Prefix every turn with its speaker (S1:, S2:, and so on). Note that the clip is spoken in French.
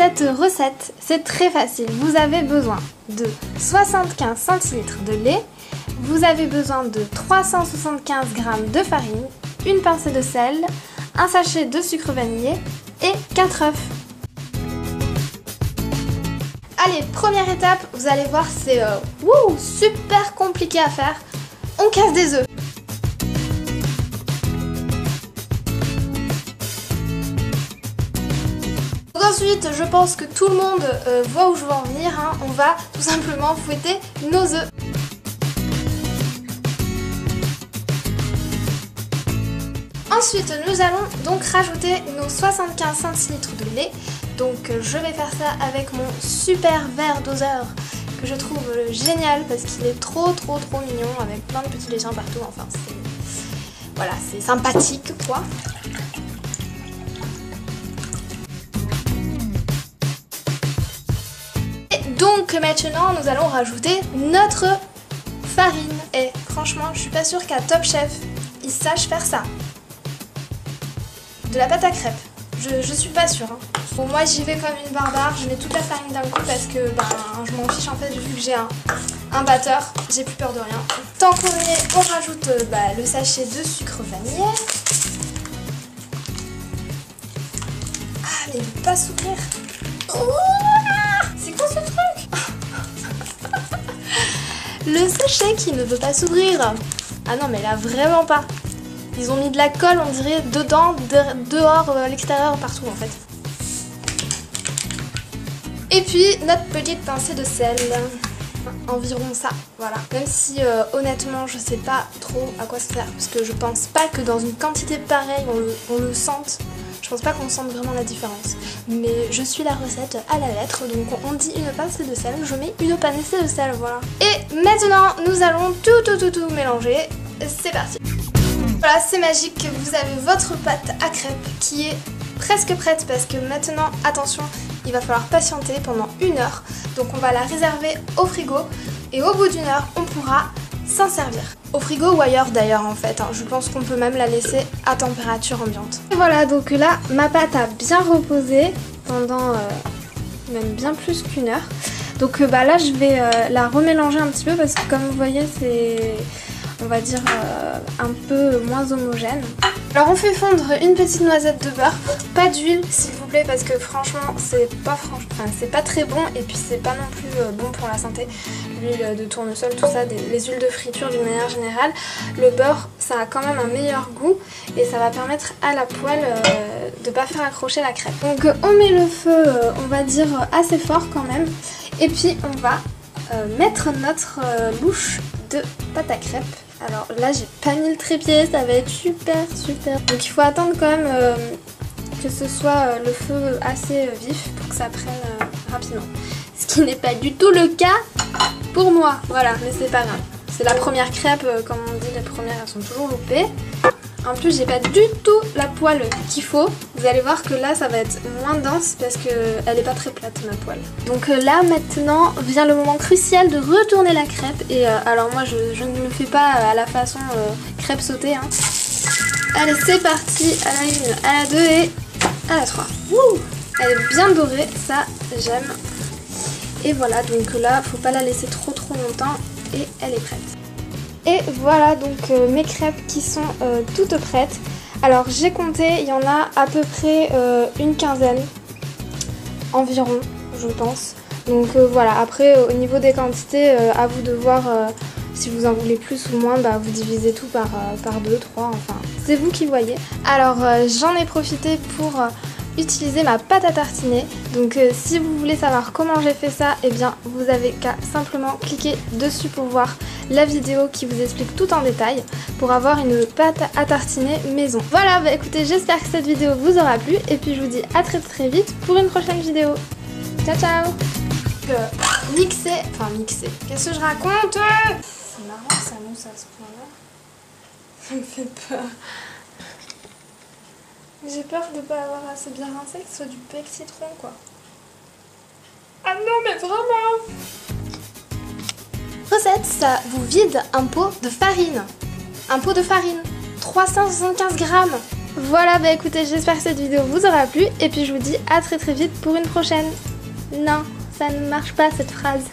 S1: cette recette, c'est très facile. Vous avez besoin de 75 centilitres de lait, vous avez besoin de 375 g de farine, une pincée de sel, un sachet de sucre vanillé et 4 œufs. Allez, première étape, vous allez voir, c'est super compliqué à faire. On casse des œufs. Ensuite, je pense que tout le monde voit où je veux en venir, hein. On va tout simplement fouetter nos œufs. Ensuite, nous allons donc rajouter nos 75 centilitres de lait. Donc je vais faire ça avec mon super verre doseur que je trouve génial parce qu'il est trop mignon avec plein de petits dessins partout. Enfin, voilà, c'est sympathique quoi. Donc maintenant nous allons rajouter notre farine. Et franchement je suis pas sûre qu'à Top Chef ils sachent faire ça. De la pâte à crêpes, je suis pas sûre. Hein. Bon, moi j'y vais comme une barbare, je mets toute la farine d'un coup parce que je m'en fiche en fait vu que j'ai un batteur, j'ai plus peur de rien. Tant qu'on y est, on rajoute le sachet de sucre vanillé. Ah mais il veut pas s'ouvrir. C'est quoi ce truc? Le sachet qui ne veut pas s'ouvrir. Ah non mais là vraiment pas. Ils ont mis de la colle on dirait dedans, dehors, à l'extérieur, partout en fait. Et puis notre petite pincée de sel. Environ ça, voilà. Même si honnêtement je sais pas trop à quoi ça sert. Parce que je pense pas que dans une quantité pareille on le sente. Je pense pas qu'on sente vraiment la différence. Mais je suis la recette à la lettre. Donc on dit une pincée de sel, je mets une pincée de sel, voilà. Et maintenant nous allons tout mélanger. C'est parti. Voilà, c'est magique, vous avez votre pâte à crêpes qui est presque prête parce que maintenant, attention, il va falloir patienter pendant 1 heure. Donc on va la réserver au frigo et au bout d'1 heure, on pourra s'en servir. Au frigo ou ailleurs d'ailleurs en fait, hein. Je pense qu'on peut même la laisser à température ambiante. Et voilà, donc là, ma pâte a bien reposé pendant même bien plus qu'1 heure. Donc là, je vais la remélanger un petit peu parce que comme vous voyez, c'est... on va dire un peu moins homogène. Alors on fait fondre une petite noisette de beurre, pas d'huile s'il vous plaît parce que franchement c'est pas très bon et puis c'est pas non plus bon pour la santé. L'huile de tournesol, tout ça, les huiles de friture d'une manière générale. Le beurre ça a quand même un meilleur goût et ça va permettre à la poêle de pas faire accrocher la crêpe. Donc on met le feu on va dire assez fort quand même et puis on va mettre notre louche de pâte à crêpes. Alors là j'ai pas mis le trépied, ça va être super. Donc il faut attendre quand même que ce soit le feu assez vif pour que ça prenne rapidement. Ce qui n'est pas du tout le cas pour moi, voilà, mais c'est pas grave. C'est la première crêpe, comme on dit, les premières elles sont toujours loupées. En plus j'ai pas du tout la poêle qu'il faut. Vous allez voir que là ça va être moins dense parce qu'elle est pas très plate ma poêle. Donc là maintenant vient le moment crucial de retourner la crêpe. Et alors moi je ne le fais pas à la façon crêpe sautée. Hein. Allez c'est parti, à la 1, à la 2 et à la 3. Wouh, elle est bien dorée, ça j'aime. Et voilà, donc là faut pas la laisser trop longtemps et elle est prête. Et voilà donc mes crêpes qui sont toutes prêtes. Alors j'ai compté, il y en a à peu près une quinzaine environ je pense. Donc voilà, après au niveau des quantités, à vous de voir si vous en voulez plus ou moins, vous divisez tout par 2, 3, enfin c'est vous qui voyez. Alors j'en ai profité pour utiliser ma pâte à tartiner. Donc si vous voulez savoir comment j'ai fait ça, eh bien vous avez qu'à simplement cliquer dessus pour voir la vidéo qui vous explique tout en détail pour avoir une pâte à tartiner maison. Voilà, écoutez, j'espère que cette vidéo vous aura plu et puis je vous dis à très vite pour une prochaine vidéo. Ciao ciao. Mixer, qu'est-ce que je raconte? C'est marrant ça mousse à ce point-là. Ça me fait peur. J'ai peur de ne pas avoir assez bien rincé, que ce soit du pec citron quoi. Ah non mais vraiment. Recette, ça vous vide un pot de farine. Un pot de farine, 375 grammes. Voilà, bah écoutez, j'espère que cette vidéo vous aura plu et puis je vous dis à très vite pour une prochaine. Non, ça ne marche pas cette phrase.